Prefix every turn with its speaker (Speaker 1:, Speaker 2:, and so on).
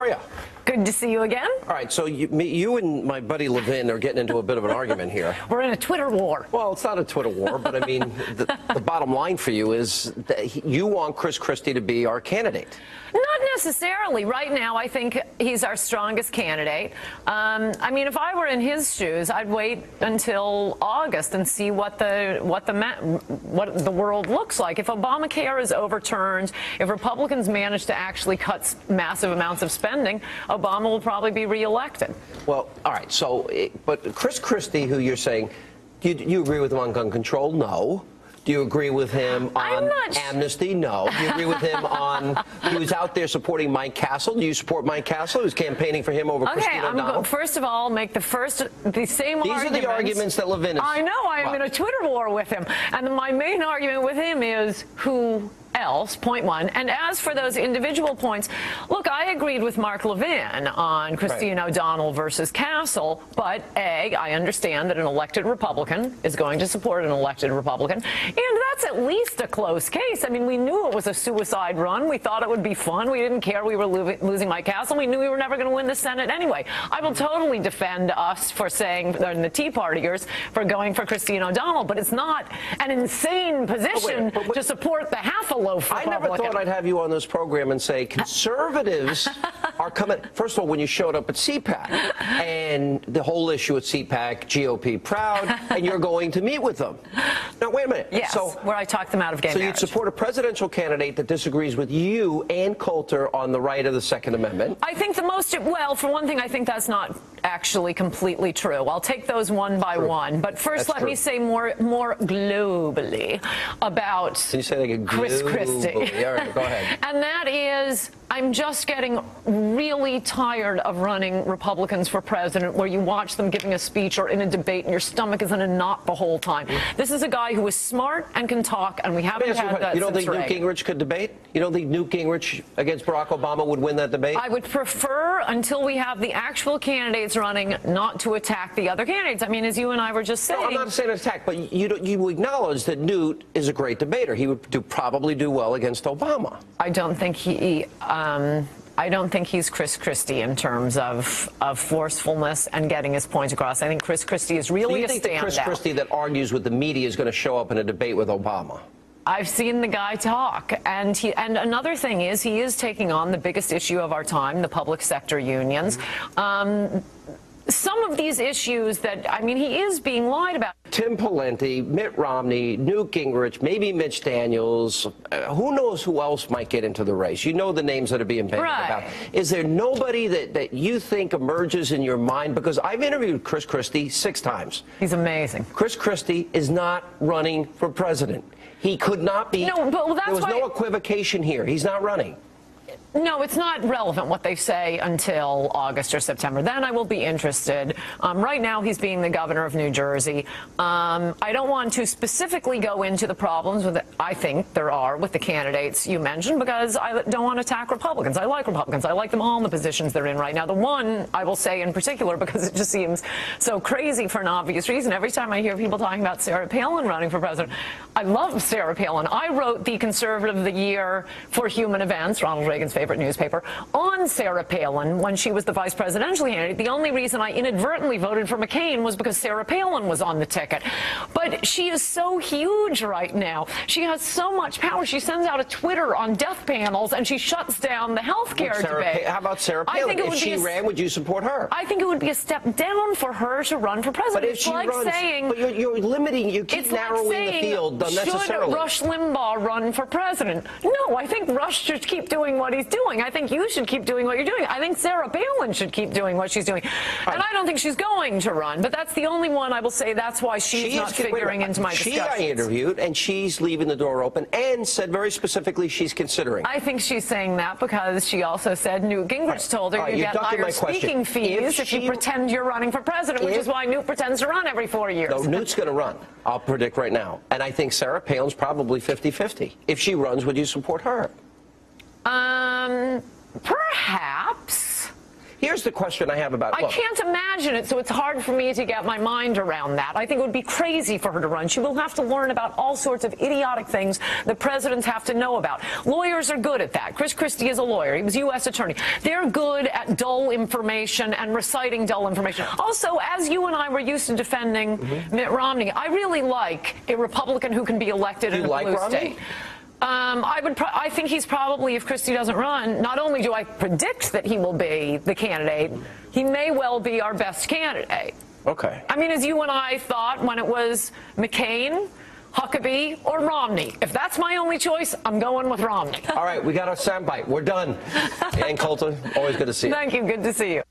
Speaker 1: Yeah.
Speaker 2: Good to see you again.
Speaker 1: All right, so you and my buddy Levin are getting into a bit of an argument here.
Speaker 2: We're in a Twitter war.
Speaker 1: Well, it's not a Twitter war, but I mean, the bottom line for you is that you want Chris Christie to be our candidate.
Speaker 2: Not necessarily. Right now, I think he's our strongest candidate. I mean, if I were in his shoes, I'd wait until August and see what the world looks like. If Obamacare is overturned, if Republicans manage to actually cut massive amounts of spending, Obama will probably be reelected.
Speaker 1: Well, all right. So, but Chris Christie, who you're saying, do you agree with him on gun control? No. Do you agree with him on amnesty? No. Do you agree with him on, he was out there supporting Mike Castle? Do you support Mike Castle, who's campaigning for him over Christine O'Donnell?
Speaker 2: First of all, make the same arguments.
Speaker 1: These are the arguments that Levin is.
Speaker 2: I know. I am in a Twitter war with him. And my main argument with him is who else, point one. And as for those individual points, look, I agreed with Mark Levin on Christine O'Donnell versus Castle, but A, I understand that an elected Republican is going to support an elected Republican, and that's at least a close case. I mean, we knew it was a suicide run. We thought it would be fun. We didn't care we were losing Mike Castle. We knew we were never going to win the Senate anyway. I will totally defend us for saying, and the Tea Partiers, for going for Christine O'Donnell, but it's not an insane position to support the half-a-loaf Republican.
Speaker 1: I never thought I'd have you on this program and say conservatives are coming. First of all, when you showed up at CPAC and the whole issue at CPAC, GOP proud, and you're going to meet with them. Now, wait a minute.
Speaker 2: Yes,
Speaker 1: so,
Speaker 2: where I talked them out of gay marriage.
Speaker 1: So you'd support a presidential candidate that disagrees with you and Coulter on the right of the Second Amendment?
Speaker 2: I think well, for one thing, I think that's not actually completely true. I'll take those one by one. But first, let me say more globally about
Speaker 1: Can you say like a
Speaker 2: Chris Christie.
Speaker 1: All right, go ahead.
Speaker 2: And that is, I'm just getting really tired of running Republicans for president where you watch them giving a speech or in a debate and your stomach is in a knot the whole time. This is a guy who is smart and can talk, and we haven't had that.
Speaker 1: You don't think
Speaker 2: Newt
Speaker 1: Gingrich could debate? You don't think Newt Gingrich against Barack Obama would win that debate?
Speaker 2: I would prefer, until we have the actual candidates running, not to attack the other candidates. I mean, as you and I were just saying.
Speaker 1: No, I'm not saying attack, but you acknowledge that Newt is a great debater. He would probably do well against Obama.
Speaker 2: I don't think I don't think he's Chris Christie in terms of forcefulness and getting his point across. I think Chris Christie is really a standout.
Speaker 1: Do you think the Chris Christie that argues with the media is going to show up in a debate with Obama?
Speaker 2: I've seen the guy talk, and another thing is he is taking on the biggest issue of our time, the public sector unions. Some of these issues that, I mean, he is being lied about.
Speaker 1: Tim Pawlenty, Mitt Romney, Newt Gingrich, maybe Mitch Daniels. Who knows who else might get into the race? You know the names that are being bandied about. Is there nobody that you think emerges in your mind? Because I've interviewed Chris Christie 6 times.
Speaker 2: He's amazing.
Speaker 1: Chris Christie is not running for president. He could not be.
Speaker 2: No, but that's
Speaker 1: there was no equivocation here. He's not running.
Speaker 2: No, it's not relevant what they say until August or September. Then I will be interested. Right now, he's being the governor of New Jersey. I don't want to specifically go into the problems I think there are with the candidates you mentioned, because I don't want to attack Republicans. I like Republicans. I like them all in the positions they're in right now. The one I will say in particular, because it just seems so crazy for an obvious reason. Every time I hear people talking about Sarah Palin running for president, I love Sarah Palin. I wrote the Conservative of the Year for Human Events, Ronald Reagan's favorite newspaper, on Sarah Palin when she was the vice presidential candidate. The only reason I inadvertently voted for McCain was because Sarah Palin was on the ticket. But she is so huge right now. She has so much power. She sends out a Twitter on death panels and she shuts down the health care debate.
Speaker 1: How about Sarah Palin? If she ran, would you support her?
Speaker 2: I think it would be a step down for her to run for president.
Speaker 1: But if she runs, but you're limiting, you keep narrowing the field unnecessarily.
Speaker 2: Should Rush Limbaugh run for president? No, I think Rush should keep doing what he's doing. I think you should keep doing what you're doing. I think Sarah Palin should keep doing what she's doing. And I don't think she's going to run, but that's the only one I will say that's why she's not figuring into my discussions.
Speaker 1: I interviewed, and she's leaving the door open and said very specifically she's considering.
Speaker 2: I think she's saying that because she also said Newt Gingrich told her you get higher speaking fees if you pretend you're running for president, which is why Newt pretends to run every 4 years.
Speaker 1: No, Newt's going to run, I'll predict right now. And I think Sarah Palin's probably 50-50. If she runs, would you support her?
Speaker 2: Perhaps.
Speaker 1: Here's the question I have about.
Speaker 2: I can't imagine it, so it's hard for me to get my mind around that. I think it would be crazy for her to run. She will have to learn about all sorts of idiotic things that presidents have to know about. Lawyers are good at that. Chris Christie is a lawyer. He was U.S. attorney. They're good at dull information and reciting dull information. Also, as you and I were used to defending Mitt Romney, I really like a Republican who can be elected in a blue state. I think he's probably, if Christie doesn't run, not only do I predict that he will be the candidate, he may well be our best candidate.
Speaker 1: Okay.
Speaker 2: I mean, as you and I thought when it was McCain, Huckabee, or Romney. If that's my only choice, I'm going with Romney.
Speaker 1: All right, we got our soundbite. We're done. Ann Coulter, always good to see you.
Speaker 2: Thank you. Good to see you.